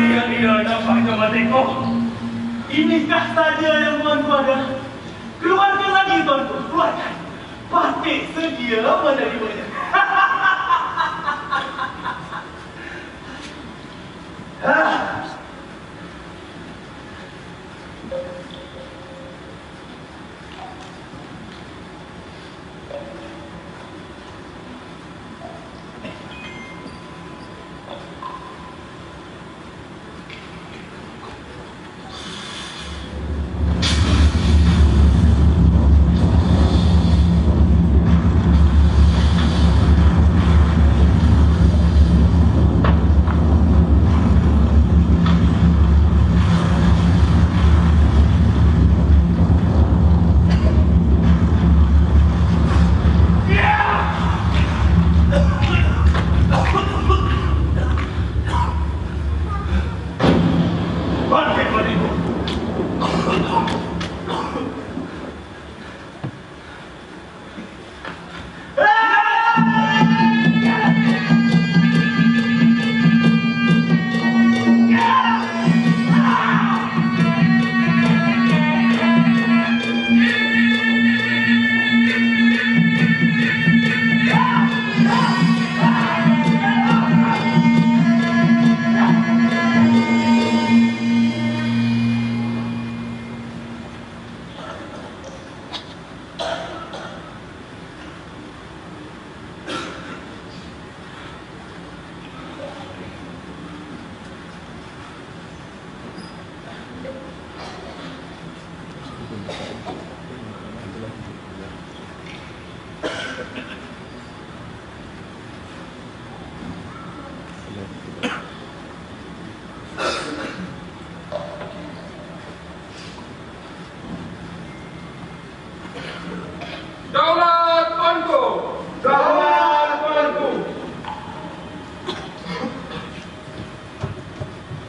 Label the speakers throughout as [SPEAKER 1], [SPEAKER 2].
[SPEAKER 1] Iya, nampaknya matiku. Inikah saja yang tuanku ada? Keluarkan lagi tuanku, keluarkan. Pasti sedia menerimanya.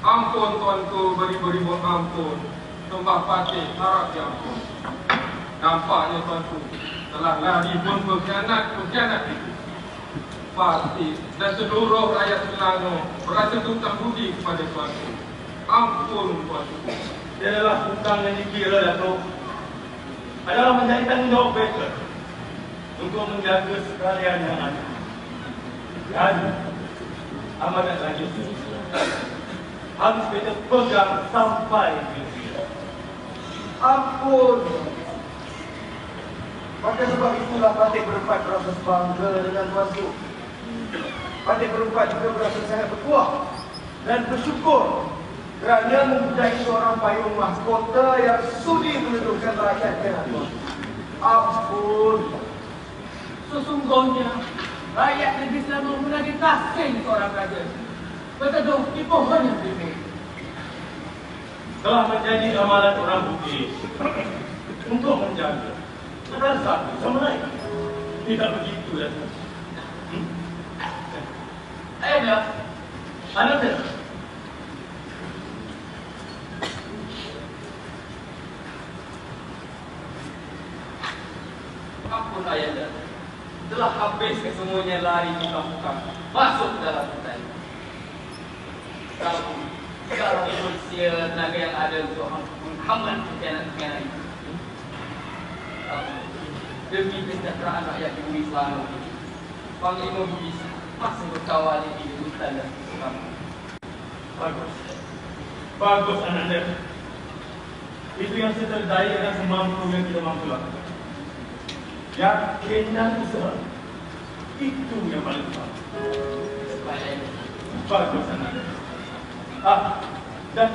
[SPEAKER 2] Ampun tuanku, beri-beri ampun. Sembah Patih harap diampun. Nampaknya tuanku telah lari pun berkhianat itu. Patih dan seluruh rakyat Selangor berasa hutang budi kepada tuanku. Ampun tuanku.
[SPEAKER 1] Dia adalah hutang yang dikira, Datuk. Adalah menjadi tanggungjawab mereka untuk menjaga sekalian yang ada. Dan amanat lagi harus kita pegang sampai bila.
[SPEAKER 3] Ampun. Maka sebab itulah Patih berempat berasa bangga dengan tuanku. Patih berempat juga berasa sangat berkuah dan bersyukur kerana mempunyai seorang payung mahkota yang sudi meneduhkan rakyatnya. Ampun.
[SPEAKER 4] Sesungguhnya rakyat negeri Selangor menagih kasih seorang raja berteduh di pohon yang tinggi.
[SPEAKER 1] Telah menjadi amalan orang Bugis untuk menjaga antara satu sama lain. Tidak begitu, Datuk.
[SPEAKER 4] Ada.
[SPEAKER 1] Anak saya.
[SPEAKER 4] Ampun ayahanda, telah habis kesemuanya lari buka-buka masuk dalam hutan. Kalau sekarang manusia tenaga yang ada untuk menghambat pengkhianat-pengkhianat itu. Demi kesejahteraan rakyat di bumi Selangor, Panglima Bugis masih berkawal di hutan dan Selangor.
[SPEAKER 1] Bagus. Bagus, Ananda. Itu yang seterdaya dan semampu yang kita mampu lakukan. Yakin dan usaha. Itu yang paling utama. Bagus, Ananda. Dan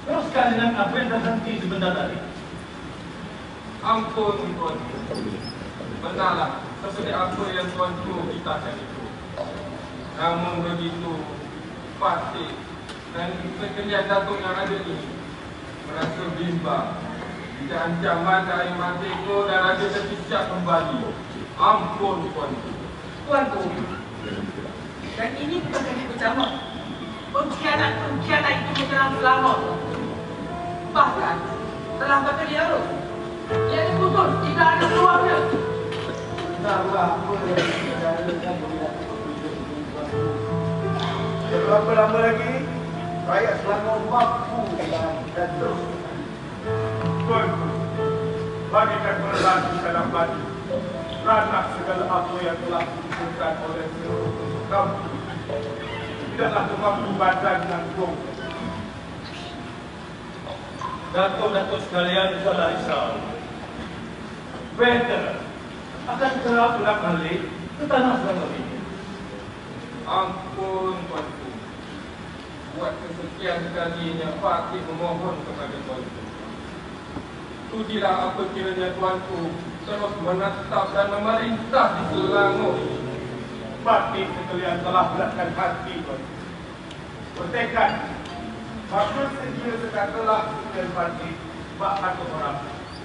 [SPEAKER 1] teruskan dengan apa yang terhenti sebentar tadi.
[SPEAKER 2] Ampun tuanku. Benarlah seperti apa yang tuanku katakan itu. Namun begitu Patih dan sekalian datuk yang ada ini merasa bimbang jika ancaman dari matiku dan raja terpisah kembali. Ampun tuanku.
[SPEAKER 4] Tuanku, dan ini bukan kali pertama pengkhianat itu menyerang Selangor. Bahkan telah berkali arus. Ia diputus jika ada peluangnya.
[SPEAKER 3] Entahlah apa yang dikatakan oleh Datuk. Berapa lama lagi Rakyat Selangor mampu dan terus.
[SPEAKER 1] Tuan, bagikan peran kita dapat ranah segala apa yang telah ditentukan oleh seluruh unsur kamu. Tidaklah kemampu badan nanggung. Datuk-datuk sekalian saudara risau. Better akan kerap pulang balik ke tanah Selangor ini.
[SPEAKER 2] Ampun tuanku. Buat kesekian kalinya Fatih memohon kepada tuanku. Sudilah apa kiranya tuanku terus menetap dan memerintah di Selangor.
[SPEAKER 1] Fatih sekalian telah beratkan hati tuanku. Bertekad maksud sedia sekatalah dan Fatih bak satu orang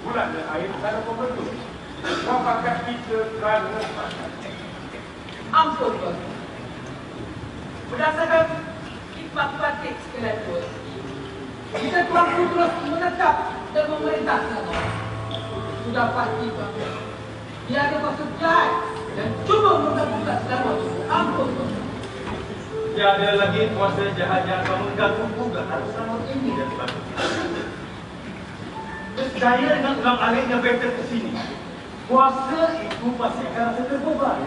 [SPEAKER 1] bulan dan air dalam pembentuk. Wafakat kita kerana pasangan.
[SPEAKER 4] Ampun tuan. Berdasarkan hikmat Fatih sekalian tuan, jika tuanku terus menetap dan memerintah Selangor, sudah pasti tuan, dia ada maksud jahat dan cuba menggabungkan Selangor. Ampun tuan.
[SPEAKER 1] Tiada lagi kuasa jahat yang akan mengganggu keadaan Selangor ini dan sebagainya. Percaya dengan ulang-aliknya better ke sini. Kuasa itu pasti akan rasa terbebas.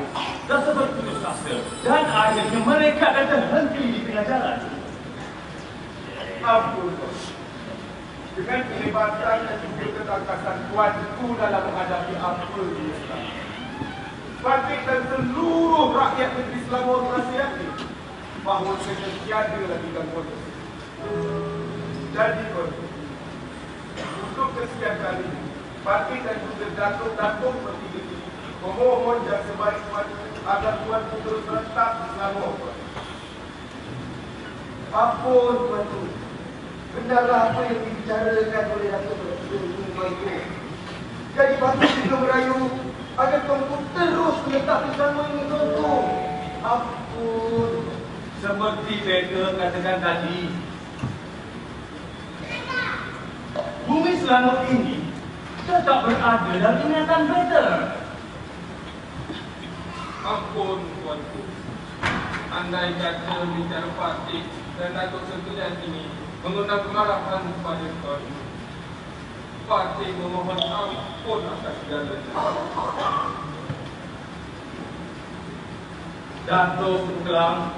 [SPEAKER 1] Dan seperti putus asa. Dan akhirnya mereka akan terhenti di tengah jalan.
[SPEAKER 3] Ampun, Tuan. Dengan kehebatan dan juga ketangkasan tuanku dalam menghadapi apa dia sekarang. Fatih dan seluruh rakyat negeri Selangor merasa yakin bahawa kita tiada lagi gangguan tersebut. Jadi, Tuan, untuk kesekian kali, Fatih dan juga datuk-datuk bertiga ini memohon yang sebaik-baik agar tuanku terus menetap di Selangor. Ampun, Tuanku. Benarlah apa yang dibicarakan oleh Datuk Bertiga ini, Tuanku. Jadi Fatih juga merayu agar tuanku terus menetap di Selangor ini, Tuanku. Ampun.
[SPEAKER 1] Seperti better katakan tadi, bumi Selangor ini tetap berada dalam ingatan better.
[SPEAKER 2] Ampun tuanku. Andai kata bicara Fatih dan Datuk Sekalian ini mengundang kemarahan kepada tuan, Fatih memohon ampun atas segalanya.
[SPEAKER 1] Datuk Kelang,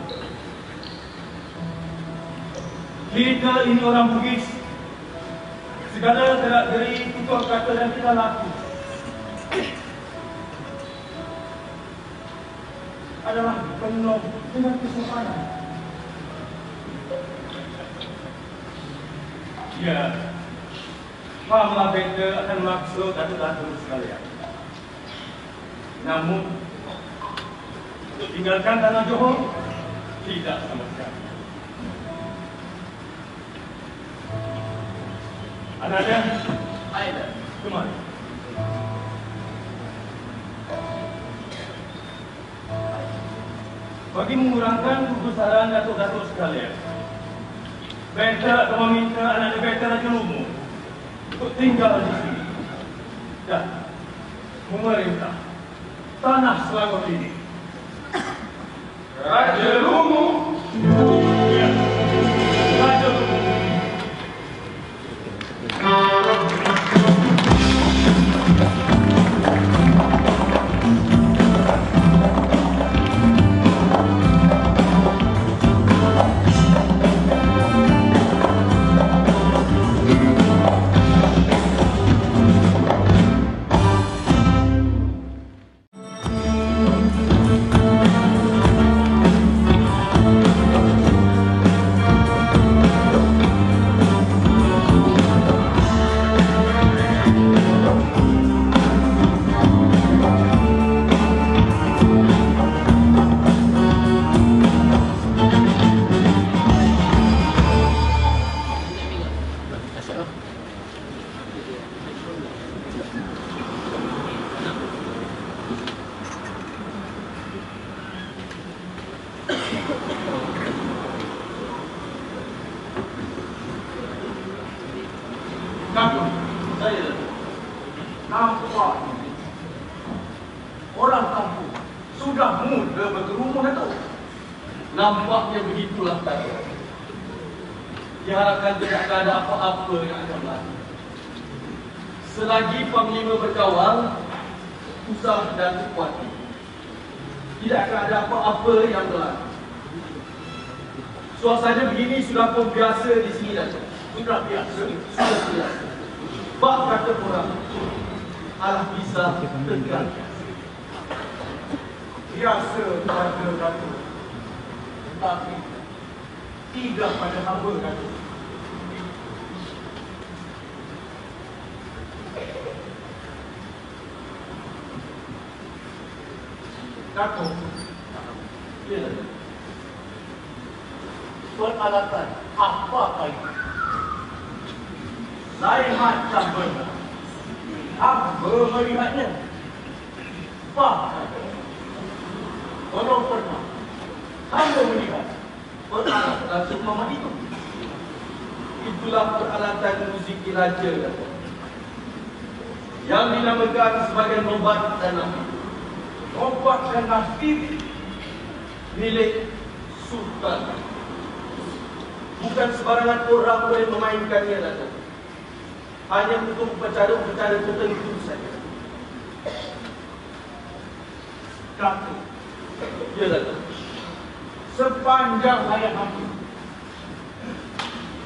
[SPEAKER 1] kita ini orang Bugis. Segala gerak-geri, tutur kata dan kita laku adalah penuh dengan kesopanan. Ya, fahamlah benda akan maksud datuk-datuk sekalian. Namun, untuk tinggalkan tanah Johor, tidak sama sekali. Ananda,
[SPEAKER 4] Aida.
[SPEAKER 1] kemari. Bagi mengurangkan kebesaran datuk-datuk sekalian, better akan meminta Ananda better Raja Lumu untuk tinggal di sini dan memerintah tanah Selangor ini.
[SPEAKER 2] Raja Lumu.
[SPEAKER 1] Ya, Raja Lumu.
[SPEAKER 3] Datuk,
[SPEAKER 4] Saya.
[SPEAKER 3] nampak orang kampung sudah mula berkerumun, Datuk.
[SPEAKER 4] Nampaknya begitulah Datuk.
[SPEAKER 5] diharapkan tidak akan ada apa-apa yang akan berlaku. Selagi Panglima berkawal, usah dan kuati, tidak akan ada apa-apa yang berlaku. Suasana begini sudah pun biasa di sini dah. Sudah biasa. Bak kata orang, alah bisa tegak.
[SPEAKER 3] Biasa pada Datuk, tetapi tidak pada hamba Datuk. Datuk,
[SPEAKER 5] Ya, peralatan apa itu? Lain macam benar. Hamba melihatnya. Faham? Kalau pernah hamba melihat peralatan seumpama itu, itulah peralatan muzik raja yang dinamakan sebagai nobat dan nafis. Nobat dan nafis milik Sultan. Bukan sembarangan orang boleh memainkannya, Datuk. Hanya untuk upacara-upacara tertentu saja.
[SPEAKER 3] Datuk,
[SPEAKER 5] Ya, Datuk.
[SPEAKER 3] sepanjang hayat hamba,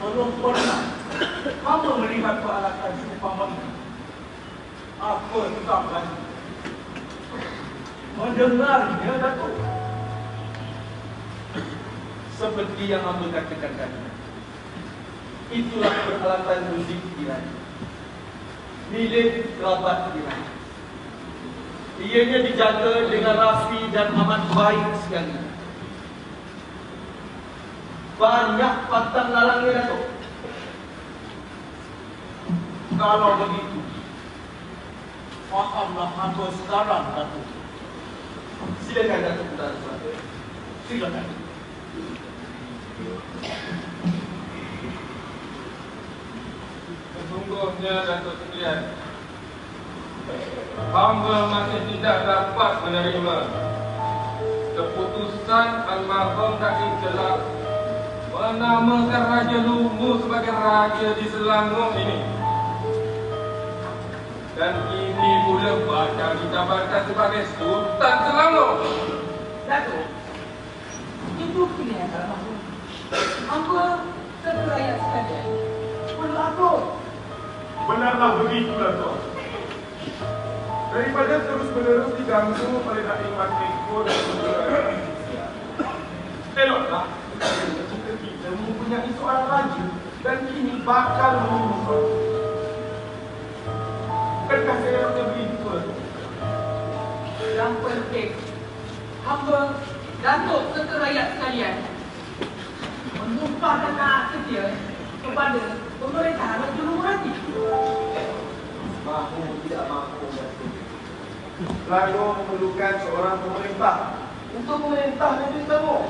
[SPEAKER 3] belum pernah hamba melihat peralatan seumpama ini. Apa tetap lagi mendengarnya, Datuk?
[SPEAKER 5] Seperti yang hamba katakan tadi, itulah peralatan muzik Irani, milik kerabat Irani. Ianya dijaga dengan rapi dan amat baik sekali. Banyak pantang larangnya, Datuk.
[SPEAKER 3] Kalau begitu, fahamlah hamba sekarang, Datuk.
[SPEAKER 5] Silakan, Datuk Putera Selatan.
[SPEAKER 3] Silakan.
[SPEAKER 2] Sesungguhnya Datuk sekalian, hamba masih tidak dapat menerima keputusan almarhum Datuk Jelak menamakan Raja Lumu sebagai Raja di Selangor ini. Dan ini pula bakal dikabarkan sebagai Sultan Selangor.
[SPEAKER 4] Datuk, itu pilihan almarhum. Hamba serta rakyat sekalian berlaku.
[SPEAKER 3] Benarlah begitu, Datuk. Daripada terus-menerus diganggu oleh Datuk Eko dan saudara, eloklah jika kita mempunyai seorang raja dan kini bakal menyusul. Bukankah saya rasa begitu?
[SPEAKER 4] Yang penting, hamba Datuk serta rakyat sekalian menumpahkan hak setia kepada pemerintahan Raja Lumurati.
[SPEAKER 3] Mahu tidak mahu, Datuk. Selangor memerlukan seorang pemerintah untuk memerintah negeri Selangor.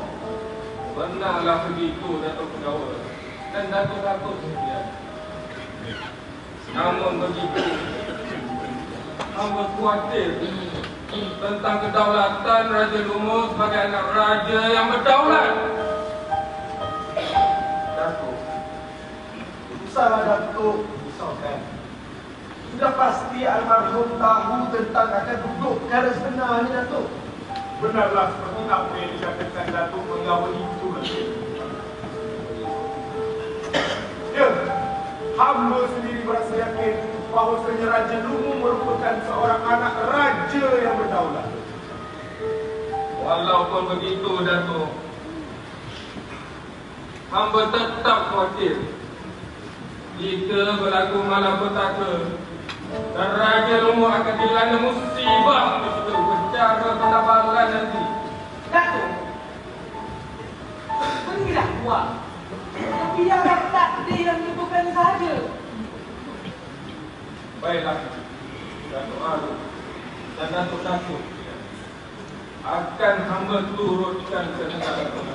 [SPEAKER 2] Benarlah begitu, Datuk Pegawai dan Datuk Datuk sekalian. Namun begitu, hamba khawatir tentang kedaulatan Raja Lumu sebagai anak raja yang berdaulat.
[SPEAKER 3] Datuk, usahlah Datuk risaukan. Sudah pasti almarhum tahu tentang akan duduk perkara sebenar ni, Datuk. Benarlah seperti apa yang dikatakan Datuk Pegawai itu. Ya, hamba sendiri berasa yakin bahawasanya Raja Lumu merupakan seorang anak raja yang berdaulat.
[SPEAKER 2] Walaupun begitu, Datuk, hamba tetap khawatir jika berlaku malapetaka dan Raja Lumu akan dilanda musibah begitu bencana penabalan nanti.
[SPEAKER 4] Datuk, berilah kuat. Tapi biarlah takdir yang tentukan saja.
[SPEAKER 2] Baiklah, Datuk Alu dan Datuk Datuk akan hamba turutkan kehendak Datuk.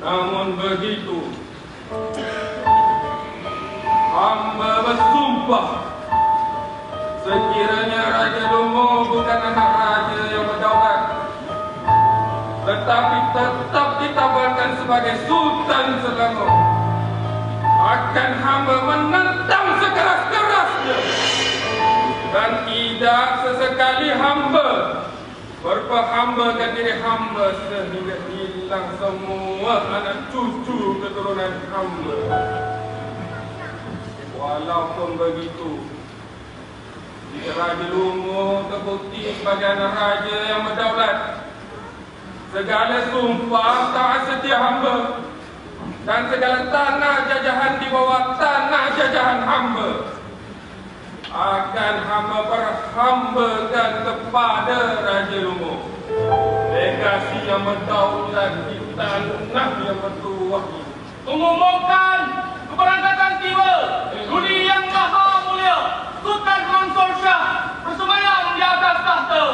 [SPEAKER 2] Namun begitu, hamba bersumpah sekiranya Raja Lumu bukan anak raja yang berdaulat, tetapi tetap ditabarkan sebagai Sultan Selangor. Akan hamba menentang sekeras-kerasnya dan tidak sesekali hamba berperhambakan diri hamba sehingga hilang semua anak cucu keturunan hamba. Walaupun begitu, jika Raja Lumu terbukti sebagai anak raja yang berdaulat, segala sumpah taat setia hamba dan segala tanah jajahan di bawah tanah jajahan hamba akan hamba perhambakan kepada Raja Lumu, legasi yang berdaulat di tanah yang bertuah ini.
[SPEAKER 1] Mengumumkan keberangkatan tiba Duli Yang Maha Mulia Sultan Mansur Shah bersemayam di atas tahta.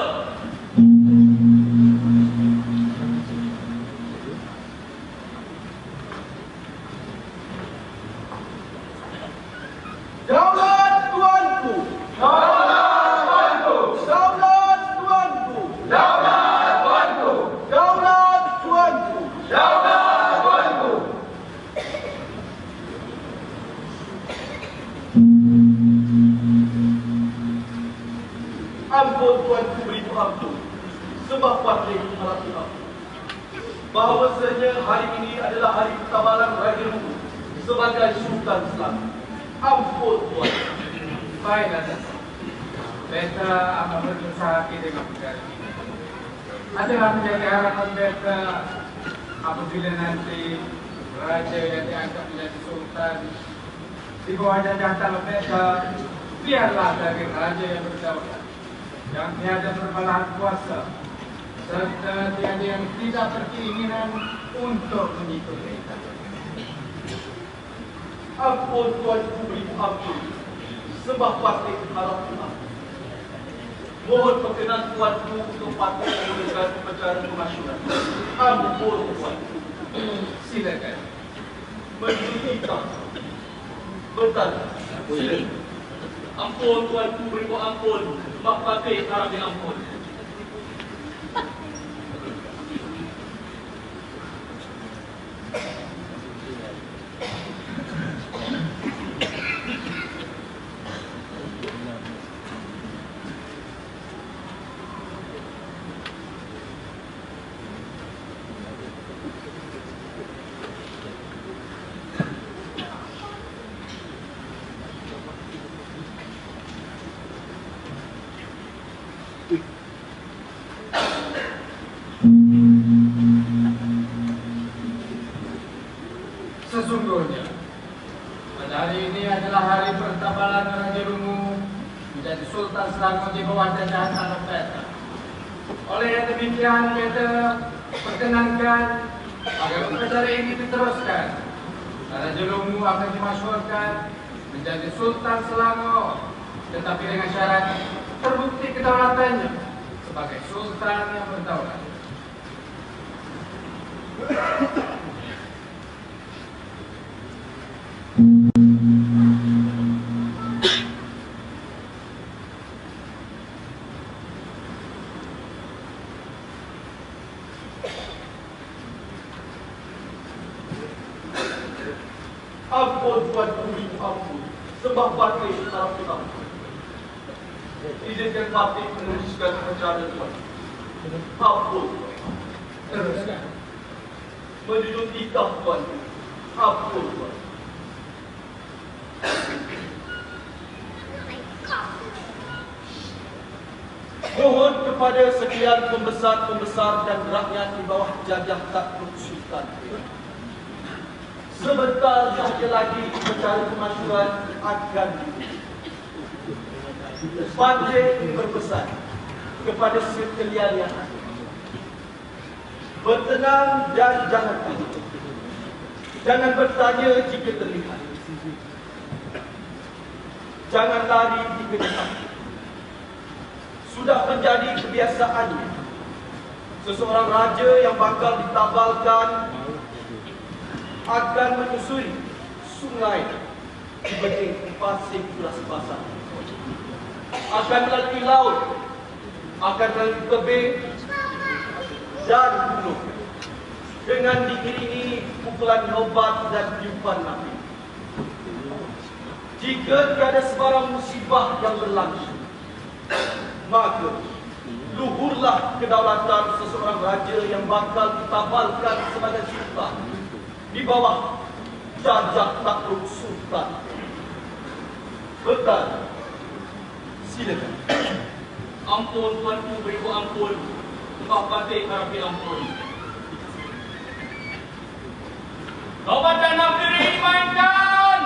[SPEAKER 3] Daulat tuanku.
[SPEAKER 2] Daulat tuanku,
[SPEAKER 3] Daulat tuanku.
[SPEAKER 2] daulat tuanku,
[SPEAKER 3] Daulat tuanku.
[SPEAKER 2] daulat tuanku.
[SPEAKER 3] Ampun tuanku beribu ampun. Sebab patih harap kita. Bahawasanya hari ini adalah hari ketabalan Raja Lumu sebagai Sultan Selangor. Ampun tuan.
[SPEAKER 6] Baiklah, Datuk. Beta akan berusaha hati dengan perkara ini. Adalah menjadi harapan beta apabila nanti raja yang diangkat menjadi sultan di bawah jajahan beta, biarlah dari raja yang berdaulat, yang tiada perbalahan kuasa, serta tiada yang tidak berkeinginan untuk mengikut beta.
[SPEAKER 3] Ampun tuanku beribu ampun. Sebab patih harap kita. Mohon perkenan tuanku untuk patih memulakan upacara pemasyuran. Ampun tuanku.
[SPEAKER 6] Silakan.
[SPEAKER 3] Menurut kita. Betul. Silakan.
[SPEAKER 5] Ampun tuanku beribu ampun. Sebab patih harap diampun.
[SPEAKER 6] Sesungguhnya, pada hari ini adalah hari pertabalan Raja Lumu menjadi Sultan Selangor di bawah jajahan anak beta. Oleh yang demikian, beta perkenankan agar upacara ini diteruskan. Raja Lumu akan dimasyhurkan menjadi Sultan Selangor, tetapi dengan syarat terbukti kedaulatannya sebagai Sultan yang berdaulat.
[SPEAKER 3] Ampun tuanku beribu ampun. Sebab patih harap kita. Izinkan patih meneruskan upacara tuan. Ampun tuan.
[SPEAKER 6] Teruskan.
[SPEAKER 3] Menunjuk kita tuan. Ampun tuan. Mohon kepada sekian pembesar-pembesar dan rakyat di bawah jajah takluk sultan. Sebentar saja lagi upacara pemasyuran akan dimulai. Patih berpesan kepada sekalian yang hadir. Bertenang dan jangan panik. Jangan bertanya jika terlihat. Jangan lari jika sakit. Sudah menjadi kebiasaannya seseorang raja yang bakal ditabalkan akan menyusuri sungai di bening pasir pulas basah, akan melalui laut, akan melalui tebing dan gunung,
[SPEAKER 5] dengan diiringi pukulan obat dan tiupan api. Jika tiada sebarang musibah yang berlangsung, maka luhurlah kedaulatan seseorang raja yang bakal ditabalkan sebagai sultan di bawah jajak takluk sultan. Betul. Silakan.
[SPEAKER 1] Ampun tuanku, beribu ampun. Mbah Patih harapi ampun. Taubatan Nafiri dimainkan.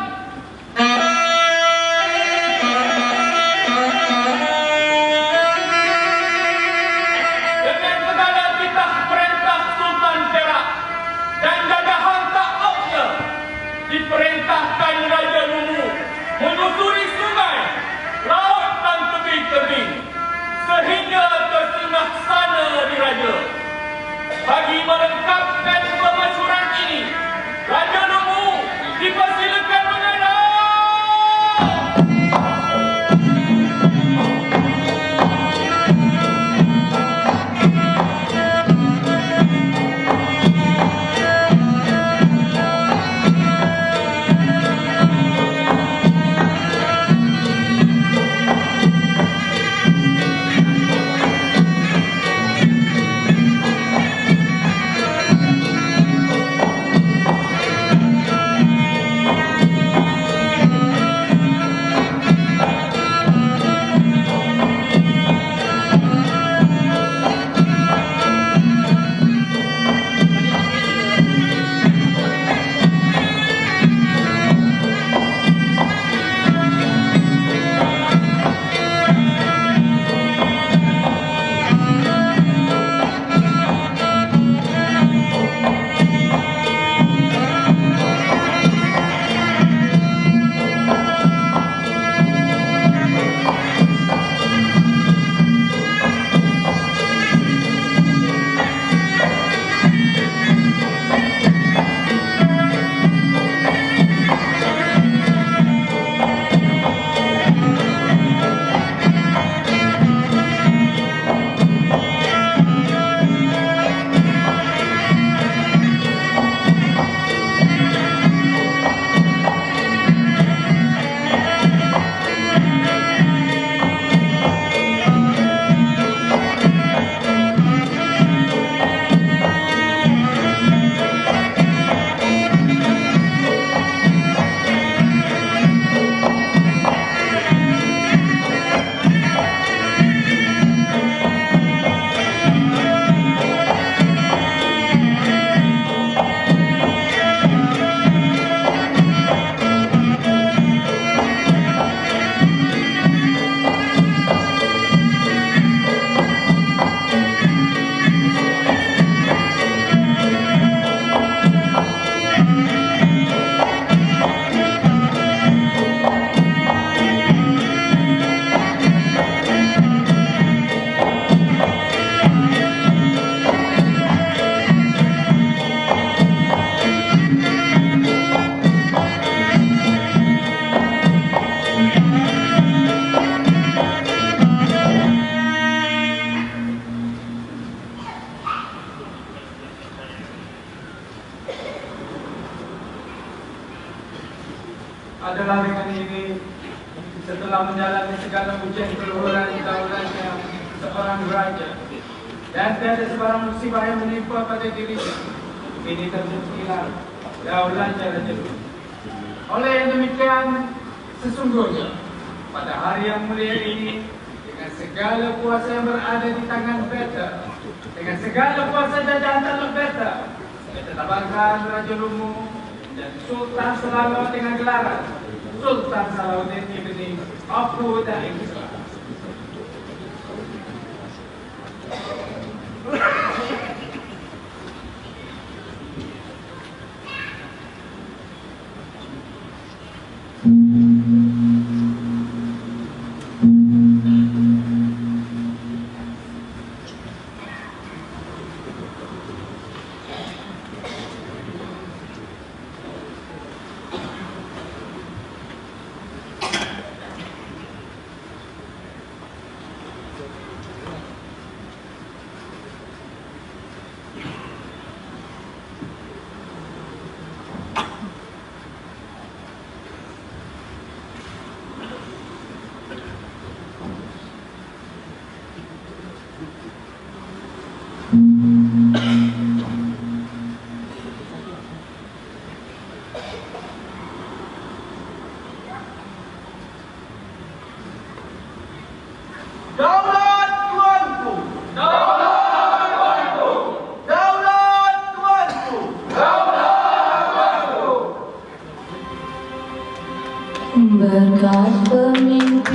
[SPEAKER 1] Dengan segala titah perintah Sultan Perak dan jajahan takluknya, diperintahkan Raja Lumu menyusuri sungai, laut dan tebing-tebing sehingga ke singgah sana diraja. Bagi melengkapkan pemasyuran ini, Raja Lumu dipersilakan mengenal.
[SPEAKER 6] Adalah dengan ini, setelah menjalani segala ujian keluhuran kedaulatannya seorang raja dan tiada sebarang musibah yang menimpa pada dirinya, ini terbuktilah daulatnya Raja Lumu. Oleh yang demikian, sesungguhnya pada hari yang mulia ini, dengan segala kuasa yang berada di tangan Beta, dengan segala kuasa jajahan takluk Beta, Beta tabarkan Raja Lumu dan Sultan Selangor dengan gelaran Sultan Salahuddin Ibni Abu Dhabi.
[SPEAKER 7] berkat pemimpin